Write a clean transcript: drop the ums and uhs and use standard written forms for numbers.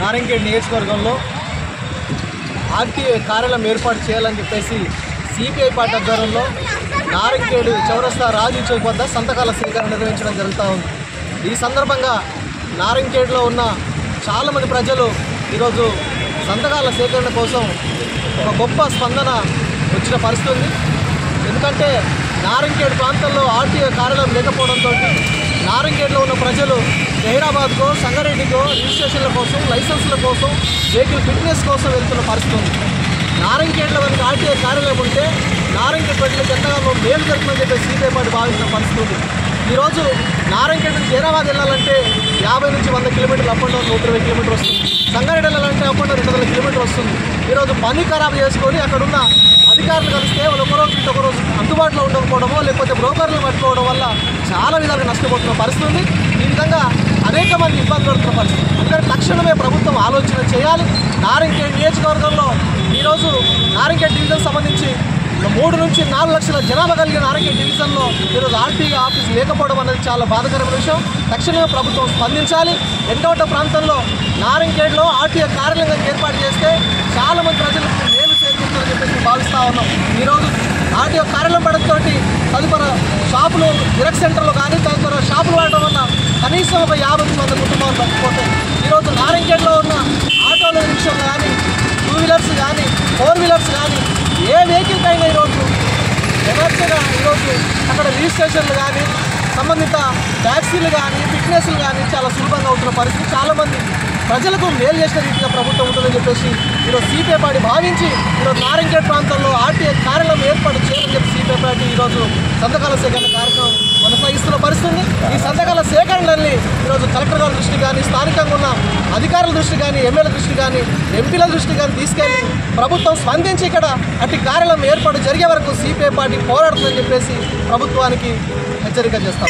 నారాయణఖేడ్ నియోజకవర్గంలో ఆర్టీఏ కార్యాలయం ఏర్పాటు చేయాలని చెప్పేసి సిపిఐ పార్టీ ఆధ్వర్యంలో నారాయణఖేడ్ చౌరస్తా రాజు చౌక్ వద్ద సంతకాల సేకరణ నిర్వహించడం జరుగుతూ ఉంది. ఈ సందర్భంగా నారాయణఖేడ్లో ఉన్న చాలామంది ప్రజలు ఈరోజు సంతకాల సేకరణ కోసం ఒక గొప్ప స్పందన వచ్చిన పరిస్థితి ఉంది. ఎందుకంటే నారాయణఖేడ్ ప్రాంతంలో ఆర్టీఏ కార్యాలయం లేకపోవడంతో నారాయణఖేడ్లో ఉన్న ప్రజలు హైదరాబాద్కో సంగారెడ్డికో రిజిస్ట్రేషన్ల కోసం లైసెన్సుల కోసం వెహికల్ ఫిట్నెస్ కోసం వెళ్తున్న పరిస్థితి ఉంది. నారాయణఖేడ్లో మనకి ఆర్టీఏ కార్యాలయం ఉంటే నారాయణఖేడ్ ప్రజలకు ఎంతగానో మేలు జరుగుతుందని చెప్పి సిపిఐ పార్టీ భావిస్తున్న పరిస్థితి ఉంది. ఈరోజు నారాయణఖేడ్ నుంచి హైదరాబాద్ వెళ్ళాలంటే 50 నుంచి 100 కిలోమీటర్లు అప్ అండ్ డౌన్ 120 కిలోమీటర్ వస్తుంది. సంగారెడ్డి వెళ్ళాలంటే అప్ అండ్ డౌన్ 200 కిలోమీటర్ వస్తుంది. ఈరోజు పని ఖరాబు చేసుకొని అక్కడున్న అధికారులు కలిస్తే వాళ్ళు ఒకరోజు అందుబాటులో ఉండకపోవడమో లేకపోతే బ్రోకర్లు పట్టుకోవడం వల్ల చాలా విధాలుగా నష్టపోతున్న పరిస్థితి ఉంది. ఈ విధంగా అనేక మంది ఇబ్బంది పడుతున్న పరిస్థితి. అందుకని తక్షణమే ప్రభుత్వం ఆలోచన చేయాలి. నారాయణఖేడ్ నియోజకవర్గంలో ఈరోజు నారాయణఖేడ్ డివిజన్ సంబంధించి 3 నుంచి 4 లక్షల జనాభా కలిగిన నారాయణఖేడ్ డివిజన్లో ఈరోజు ఆర్టీఏ ఆఫీస్ లేకపోవడం అనేది చాలా బాధాకరమైన విషయం. తక్షణమే ప్రభుత్వం స్పందించాలి. ఎన్కౌంటర్ ప్రాంతంలో నారాయణఖేడ్లో ఆర్టీఏ కార్యాలయం ఏర్పాటు చేస్తే చాలామంది ప్రజలకు మేలు చేకూరుతుందని చెప్పేసి భావిస్తూ ఉన్నాం. ఈరోజు ఆర్టీఏ కార్యాలయం పడడంతో తదుపరి షాపులు జిరాక్స్ సెంటర్లో కానీ తదుపరి షాపులు వాడడం వల్ల కనీసం ఒక 50 నుంచి 100 కుటుంబాలు బతికిపోతాయి. ఈరోజు నారాయణఖేడ్లో ఉన్న ఆటోలు రిక్షాలు కానీ 2 వీలర్స్ కానీ 4 వీలర్స్ కానీ ఏ వెహికల్కి అయినా ఈరోజు ఎమర్జెన్సీగా ఈరోజు అక్కడ రిజిస్ట్రేషన్లు కానీ సంబంధిత ట్యాక్సీలు కానీ ఫిట్నెస్లు కానీ చాలా సులభంగా అవుతున్న పరిస్థితి. చాలామంది ప్రజలకు మేలు చేసిన రీతిగా ప్రభుత్వం ఉంటుందని చెప్పేసి ఈరోజు సిపిఐ పార్టీ భావించి ఈరోజు నారాయణఖేడ్ ప్రాంతంలో ఆర్టీఏ కార్యాలయం ఏర్పాటు చేయాలని చెప్పి సిపిఐ పార్టీ ఈరోజు సంతకాల సేకరణ కార్యక్రమం కొనసాగిస్తున్న పరిస్థితి. ఈ సంతకాల సేకరణలన్నీ ఈరోజు కలెక్టర్ గారి దృష్టి కానీ స్థానికంగా ఉన్న అధికారుల దృష్టి కానీ ఎమ్మెల్యేల దృష్టి కానీ ఎంపీల దృష్టి కానీ తీసుకెళ్లి ప్రభుత్వం స్పందించి ఇక్కడ అట్టి కార్యాలయం ఏర్పాటు జరిగే వరకు సిపిఐ పార్టీ పోరాడుతుందని చెప్పేసి ప్రభుత్వానికి హెచ్చరిక చేస్తాం.